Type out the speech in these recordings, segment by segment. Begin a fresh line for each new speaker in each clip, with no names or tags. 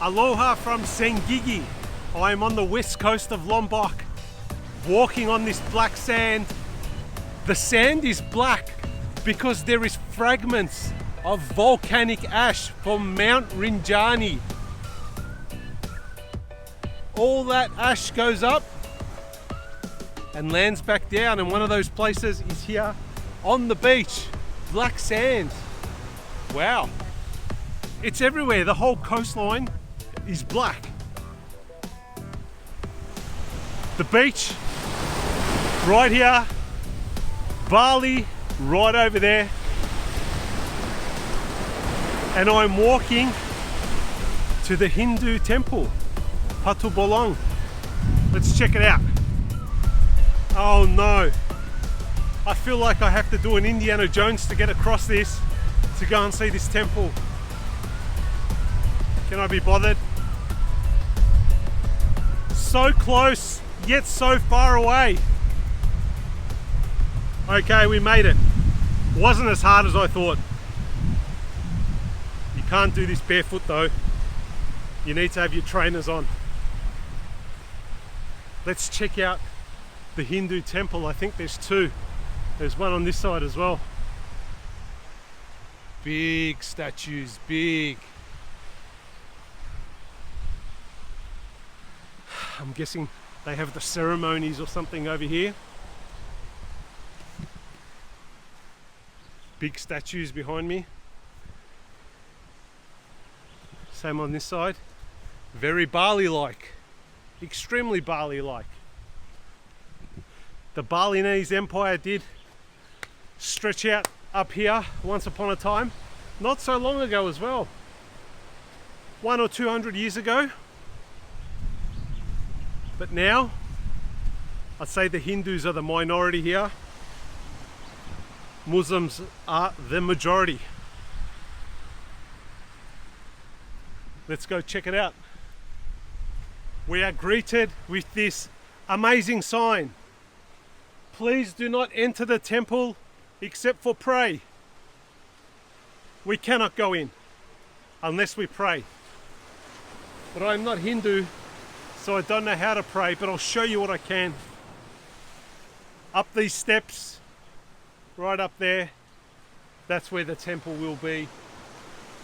Aloha from Senggigi. I am on the west coast of Lombok, walking on this black sand. The sand is black because there is fragments of volcanic ash from Mount Rinjani. All that ash goes up and lands back down, and one of those places is here on the beach. Black sand. Wow. It's everywhere. The whole coastline is black. The beach right here, Bali right over there, and I'm walking to the Hindu temple, Batu Bolong. Let's check it out. Oh no, I feel like I have to do an Indiana Jones to get across this to go and see this temple. Can I be bothered? So close, yet so far away. Okay, we made it. Wasn't as hard as I thought. You can't do this barefoot though. You need to have your trainers on. Let's check out the Hindu temple. I think there's two. There's one on this side as well. Big statues, big. I'm guessing they have the ceremonies or something over here. Big statues behind me. Same on this side. Very Bali-like. Extremely Bali-like. The Balinese Empire did stretch out up here once upon a time. Not so long ago as well. 100 or 200 years ago. But now, I'd say the Hindus are the minority here. Muslims are the majority. Let's go check it out. We are greeted with this amazing sign. Please do not enter the temple except for pray. We cannot go in unless we pray. But I'm not Hindu, so I don't know how to pray, but I'll show you what I can. Up these steps, right up there, that's where the temple will be.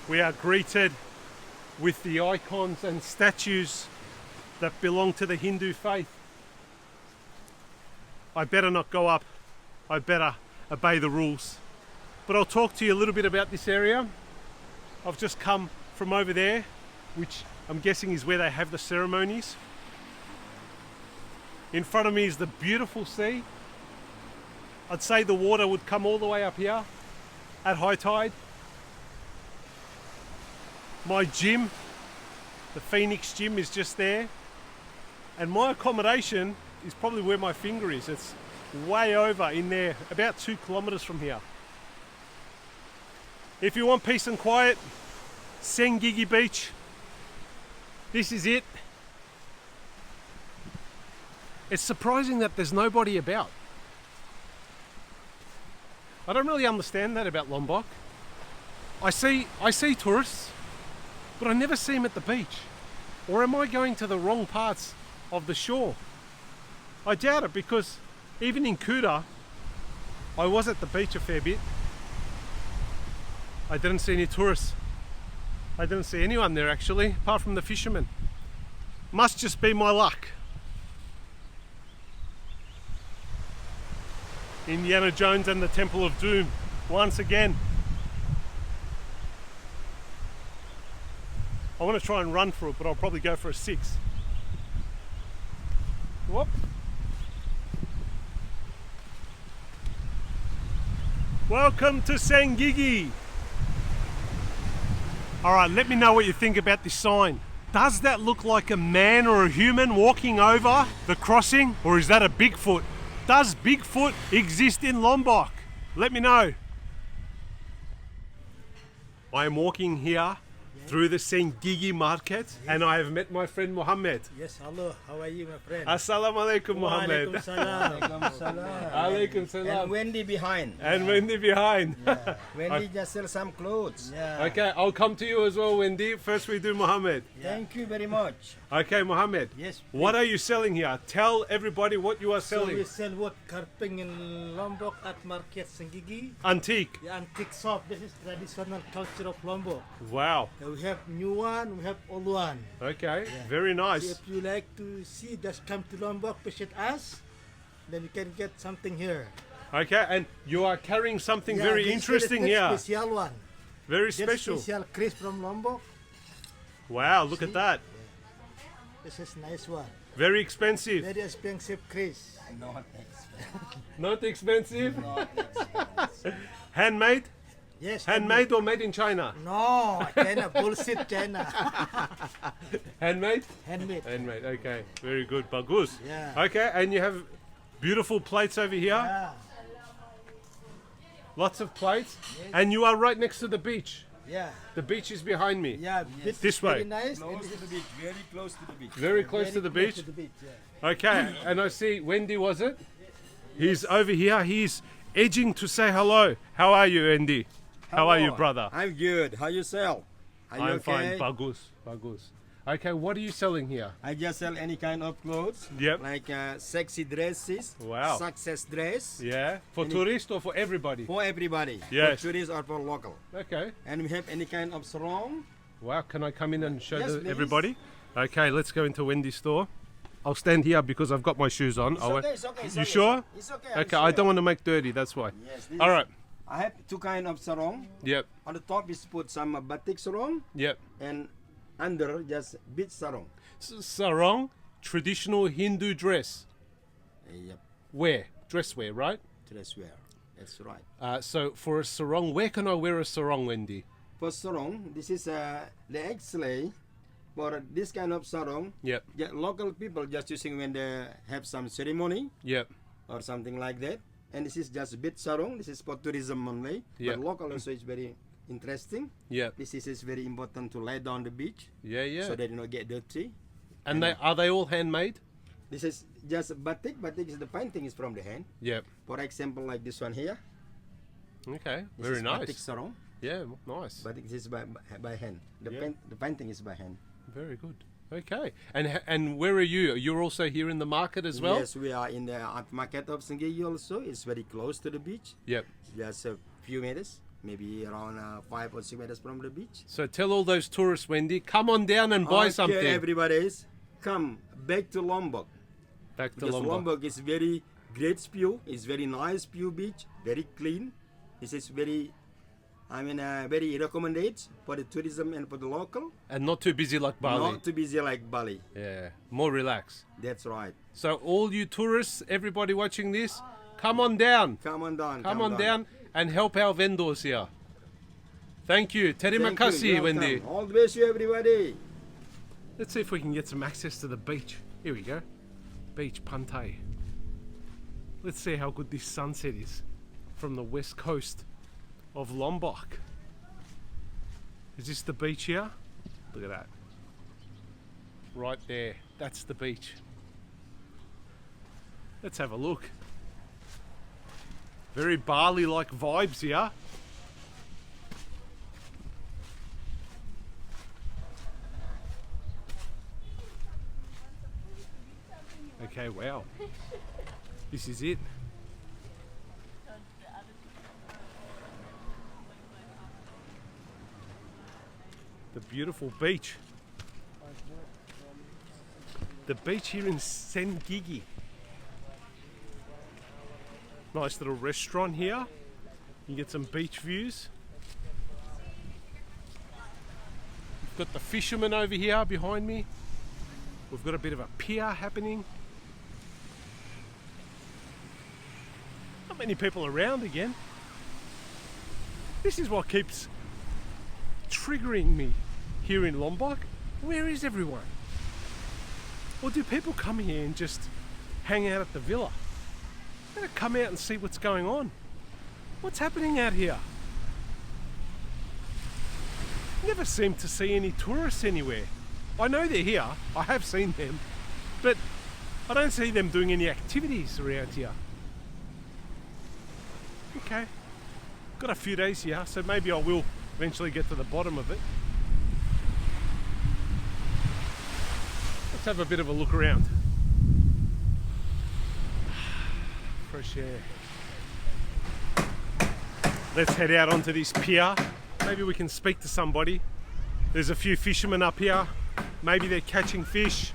We are greeted with the icons and statues that belong to the Hindu faith. I better not go up. I better obey the rules. But I'll talk to you a little bit about this area. I've just come from over there, which I'm guessing is where they have the ceremonies. In front of me is the beautiful sea. I'd say the water would come all the way up here at high tide. My gym, the Phoenix gym, is just there. And my accommodation is probably where my finger is. It's way over in there, about 2 kilometers from here. If you want peace and quiet, Senggigi Beach, this is it. It's surprising that there's nobody about. I don't really understand that about Lombok. I see tourists, but I never see them at the beach. Or am I going to the wrong parts of the shore? I doubt it, because even in Kuta, I was at the beach a fair bit. I didn't see any tourists. I didn't see anyone there actually, apart from the fishermen. Must just be my luck. Indiana Jones and the Temple of Doom, once again. I want to try and run for it, but I'll probably go for a 6. Whoop. Welcome to Senggigi. Alright, let me know what you think about this sign. Does that look like a man or a human walking over the crossing, or is that a Bigfoot? Does Bigfoot exist in Lombok? Let me know. I am walking here through the Senggigi Market, and I have met my friend Mohammed.
Yes, hello. How are you, my friend?
Assalamualaikum, Mohammed.
Walaikum salam.
Alaikum salam.
And Wendy behind.
And Wendy behind.
Yeah.
Wendy just sell some clothes.
Yeah.
Okay, I'll come to you as well, Wendy. First we do Mohammed.
Thank you very much.
Okay, Mohammed.
Yes.
What are you selling here? Tell everybody what you are
So
selling.
we sell wood carving in Lombok at Market Senggigi.
Antique.
The antique shop. This is traditional culture of Lombok.
Wow.
We have new one, we have old one.
Okay,
Yeah.
very
So
nice.
if you like to see, just come to Lombok, visit us. Then you can get something here.
Okay, and you are carrying something
Yeah,
very
this is
interesting
the
here.
Special one.
Very
This
special.
special crisp from Lombok.
Wow, look at that.
This is nice one.
Very expensive.
Very expensive crisp.
Not expensive.
Not expensive.
Not expensive.
Handmade?
Yes.
Handmade or made in China?
No, China, bullshit China.
Handmade?
Handmade.
Handmade, okay. Very good. Bagus.
Yeah.
Okay, and you have beautiful plates over here.
Yeah.
Lots of plates.
Yes.
And you are right next to the beach.
Yeah.
The beach is behind me.
Yeah. Beach
This
is very
way.
nice.
Close to the beach. Very close to the beach.
Very close to the beach.
To the beach, yeah.
Okay, and I see Wendy, was it? He's over here. He's edging to say hello. How are you, Wendy? How are you,
Hello.
brother?
I'm good. How yourself? Are you
I'm
okay?
fine. Bagus. Bagus. Okay, what are you selling here?
I just sell any kind of clothes.
Yep.
Like sexy dresses.
Wow.
Success dress.
Yeah, for tourists or for everybody?
For everybody.
Yes.
For tourists or for local.
Okay.
And we have any kind of sarong.
Wow, can I come in and show
Yes, please.
everybody? Okay, let's go into Wendy's store. I'll stand here because I've got my shoes on.
It's
I won't-
okay, it's okay. It's
You
okay,
sure?
It's okay. I'm
Okay, I
sure.
don't want to make dirty, that's why.
Yes, this
All
is-
right.
I have two kind of sarong.
Yep,
On the top is put some batik sarong.
yep.
And under just beach sarong.
Sarong, traditional Hindu dress.
Yep,
Wear, dress wear, right?
dress wear. That's right.
So for a sarong, where can I wear a sarong, Wendy?
For sarong, this is the X-lay. For this kind of sarong,
Yep,
local people just using when they have some ceremony
yep.
or something like that. And this is just beach sarong. This is for tourism only.
Yep.
But local also is very interesting.
Yep.
This is very important to lay down the beach
Yeah, yeah.
so they do not get dirty.
And are they all handmade?
This is just batik. Batik is the painting is from the hand.
Yep.
For example, like this one here.
Okay,
This
very
is
nice.
batik sarong.
Yeah, nice.
Batik is by hand.
Yeah.
The painting is by hand.
Very good. Okay, and where are you? You're also here in the market as well?
Yes, we are in the art market of Senggigi also. It's very close to the beach.
Yep.
Just a few meters, maybe around 5 or 6 meters from the beach.
So tell all those tourists, Wendy, come on down and buy something.
Everybody, come back to Lombok.
Back to
Because
Lombok.
Lombok is very great view. It's very nice view beach, very clean. This is very, very recommended for the tourism and for the local.
And not too busy like Bali.
Not too busy like Bali.
Yeah, more relaxed.
That's right.
So all you tourists, everybody watching this, come on down.
Come on down.
Come on down and help our vendors here. Thank you. Terima
Thank you.
kasih,
Welcome.
Wendy.
All the best to everybody.
Let's see if we can get some access to the beach. Here we go. Beach Pantai. Let's see how good this sunset is from the west coast of Lombok. Is this the beach here? Look at that. Right there. That's the beach. Let's have a look. Very Bali-like vibes here. Okay, wow. This is it. The beautiful beach. The beach here in Senggigi. Nice little restaurant here. You can get some beach views. We've got the fishermen over here behind me. We've got a bit of a pier happening. Not many people around again. This is what keeps triggering me here in Lombok. Where is everyone? Or do people come here and just hang out at the villa? Better come out and see what's going on. What's happening out here? Never seem to see any tourists anywhere. I know they're here, I have seen them, but I don't see them doing any activities around here. Okay, got a few days here, so maybe I will eventually get to the bottom of it. Let's have a bit of a look around. Fresh air. Let's head out onto this pier. Maybe we can speak to somebody. There's a few fishermen up here. Maybe they're catching fish.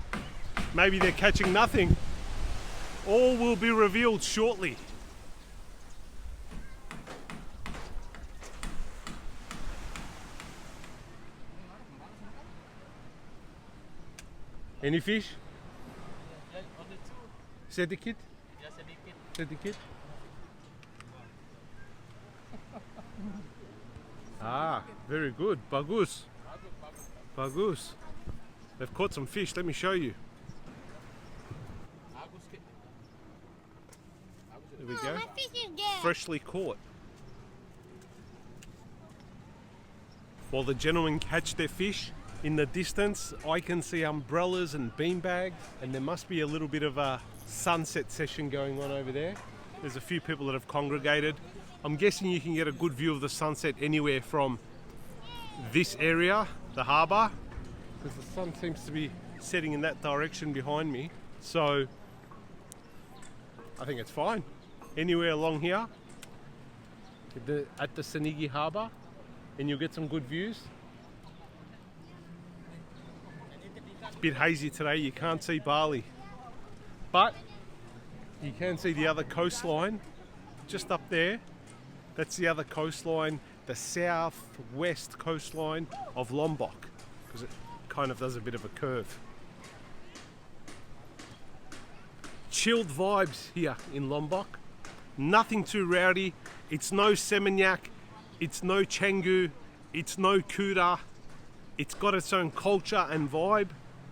Maybe they're catching nothing. All will be revealed shortly. Any fish? Sedikit? Sedikit? Ah, very good. Bagus. Bagus. They've caught some fish. Let me show you. There we go. Freshly caught. While the gentlemen catch their fish, in the distance I can see umbrellas and beanbags, and there must be a little bit of a sunset session going on over there. There's a few people that have congregated. I'm guessing you can get a good view of the sunset anywhere from this area, the harbour, because the sun seems to be setting in that direction behind me. So I think it's fine. Anywhere along here at the Senggigi Harbour, and you'll get some good views. It's a bit hazy today, you can't see Bali, but you can see the other coastline just up there. That's the other coastline, the southwest coastline of Lombok, because it kind of does a bit of a curve. Chilled vibes here in Lombok. Nothing too rowdy. It's no Seminyak, it's no Canggu, it's no Kuta. It's got its own culture and vibe.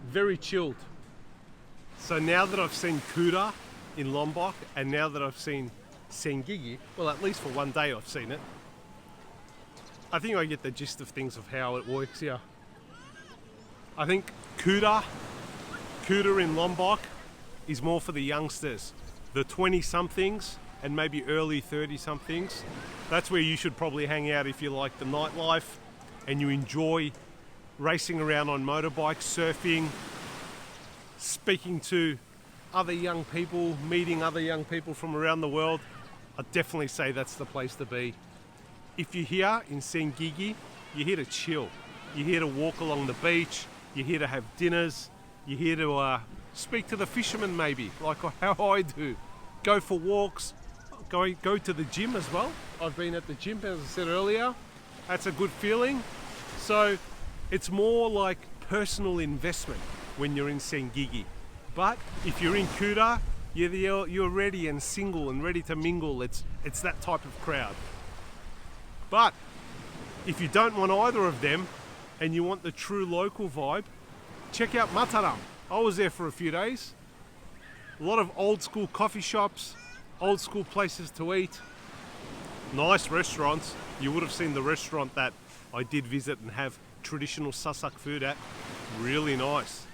Very chilled. So now that I've seen Kuta in Lombok, and now that I've seen Senggigi, well, at least for one day I've seen it, I think I get the gist of things of how it works here. I think Kuta in Lombok is more for the youngsters, the 20-somethings and maybe early 30-somethings. That's where you should probably hang out if you like the nightlife and you enjoy racing around on motorbikes, surfing, speaking to other young people, meeting other young people from around the world. I'd definitely say that's the place to be. If you're here in Senggigi, you're here to chill. You're here to walk along the beach. You're here to have dinners. You're here to speak to the fishermen maybe, like how I do. Go for walks, go to the gym as well. I've been at the gym, as I said earlier. That's a good feeling. So it's more like personal investment when you're in Senggigi. But if you're in Kuta, you're ready and single and ready to mingle. It's that type of crowd. But if you don't want either of them and you want the true local vibe, check out Mataram. I was there for a few days. A lot of old school coffee shops, old school places to eat, nice restaurants. You would have seen the restaurant that I did visit and have traditional Sasak food at. Really nice.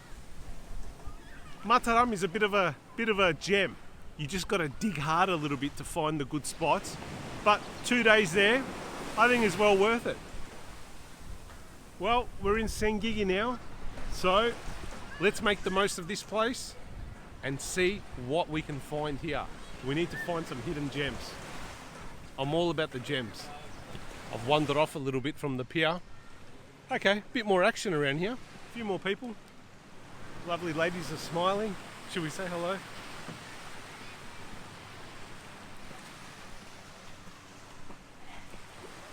Mataram is a bit of a gem. You just got to dig hard a little bit to find the good spots. But 2 days there, I think is well worth it. Well, we're in Senggigi now, so let's make the most of this place and see what we can find here. We need to find some hidden gems. I'm all about the gems. I've wandered off a little bit from the pier. Okay, a bit more action around here. A few more people. Lovely ladies are smiling. Should we say hello?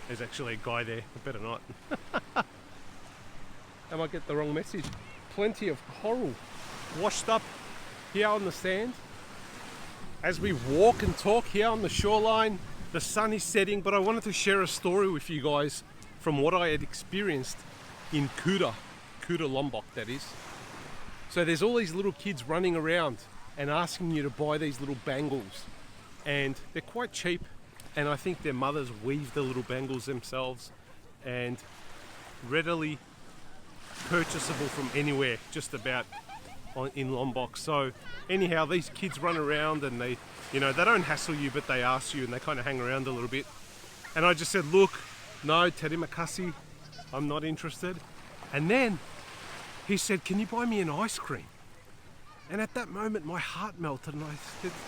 There's actually a guy there. I better not. I might get the wrong message. Plenty of coral washed up here on the sand. As we walk and talk here on the shoreline, the sun is setting, but I wanted to share a story with you guys from what I had experienced in Kuta Lombok, that is. So there's all these little kids running around and asking you to buy these little bangles, and they're quite cheap, and I think their mothers weave the little bangles themselves, and readily purchasable from anywhere, just about in Lombok. So anyhow, these kids run around and they don't hassle you, but they ask you and they kind of hang around a little bit. And I just said, look, no, terima kasih, I'm not interested. And then he said, can you buy me an ice cream? And at that moment, my heart melted, and I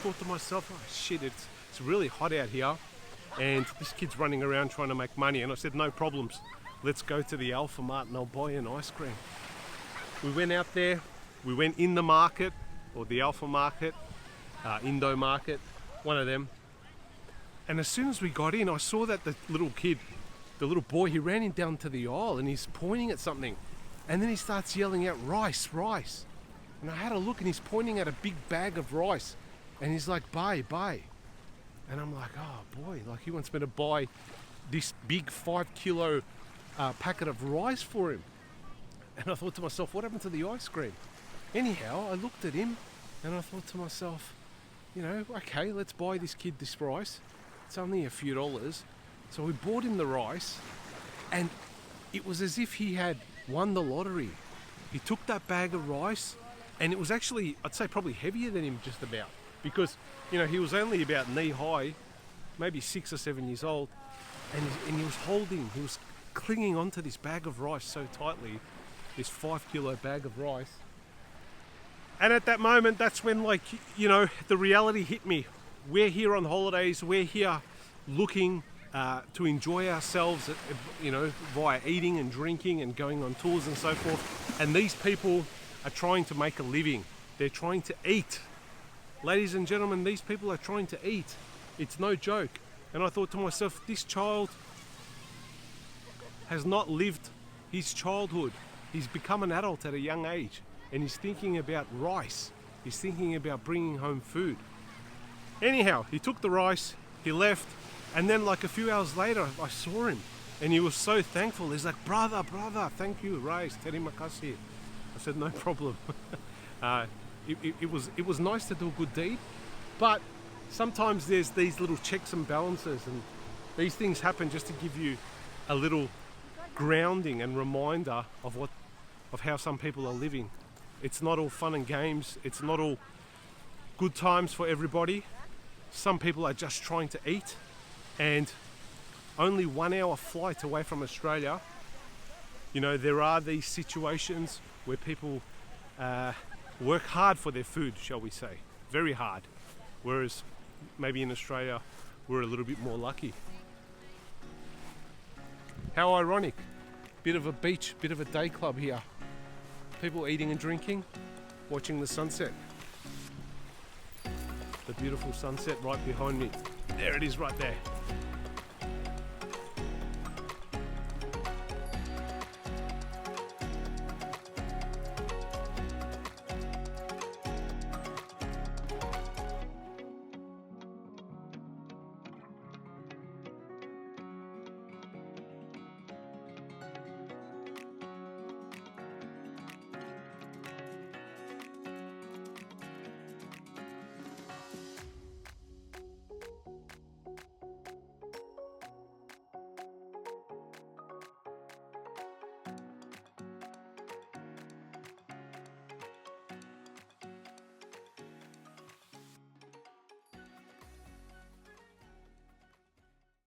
thought to myself, oh shit, it's really hot out here, and this kid's running around trying to make money. And I said, no problems, let's go to the Alpha Mart and I'll buy you an ice cream. We went out there, we went in the market, or the Alpha Market, Indo Market, one of them. And as soon as we got in, I saw that the little kid, the little boy, he ran in down to the aisle and he's pointing at something. And then he starts yelling out, rice, rice. And I had a look and he's pointing at a big bag of rice. And he's like, buy, buy. And I'm like, oh boy, like he wants me to buy this big 5 kilo packet of rice for him. And I thought to myself, what happened to the ice cream? Anyhow, I looked at him and I thought to myself, okay, let's buy this kid this rice. It's only a few dollars. So we bought him the rice, and it was as if he had won the lottery. He took that bag of rice, and it was actually, I'd say, probably heavier than him just about, because he was only about knee high, maybe 6 or 7 years old, and he was clinging onto this bag of rice so tightly, this 5 kilo bag of rice. And at that moment, that's when, the reality hit me. We're here on holidays, we're here looking to enjoy ourselves, via eating and drinking and going on tours and so forth. And these people are trying to make a living. They're trying to eat. Ladies and gentlemen, these people are trying to eat. It's no joke. And I thought to myself, this child has not lived his childhood. He's become an adult at a young age, and he's thinking about rice. He's thinking about bringing home food. Anyhow, he took the rice, he left, and then like a few hours later, I saw him, and he was so thankful. He's like, brother, thank you, rice, terima kasih. I said, no problem. It was nice to do a good deed, but sometimes there's these little checks and balances, and these things happen just to give you a little grounding and reminder of how some people are living. It's not all fun and games. It's not all good times for everybody. Some people are just trying to eat, and only 1 hour flight away from Australia, there are these situations where people work hard for their food, shall we say, very hard. Whereas maybe in Australia, we're a little bit more lucky. How ironic. Bit of a beach, bit of a day club here. People eating and drinking, watching the sunset. The beautiful sunset right behind me. There it is right there.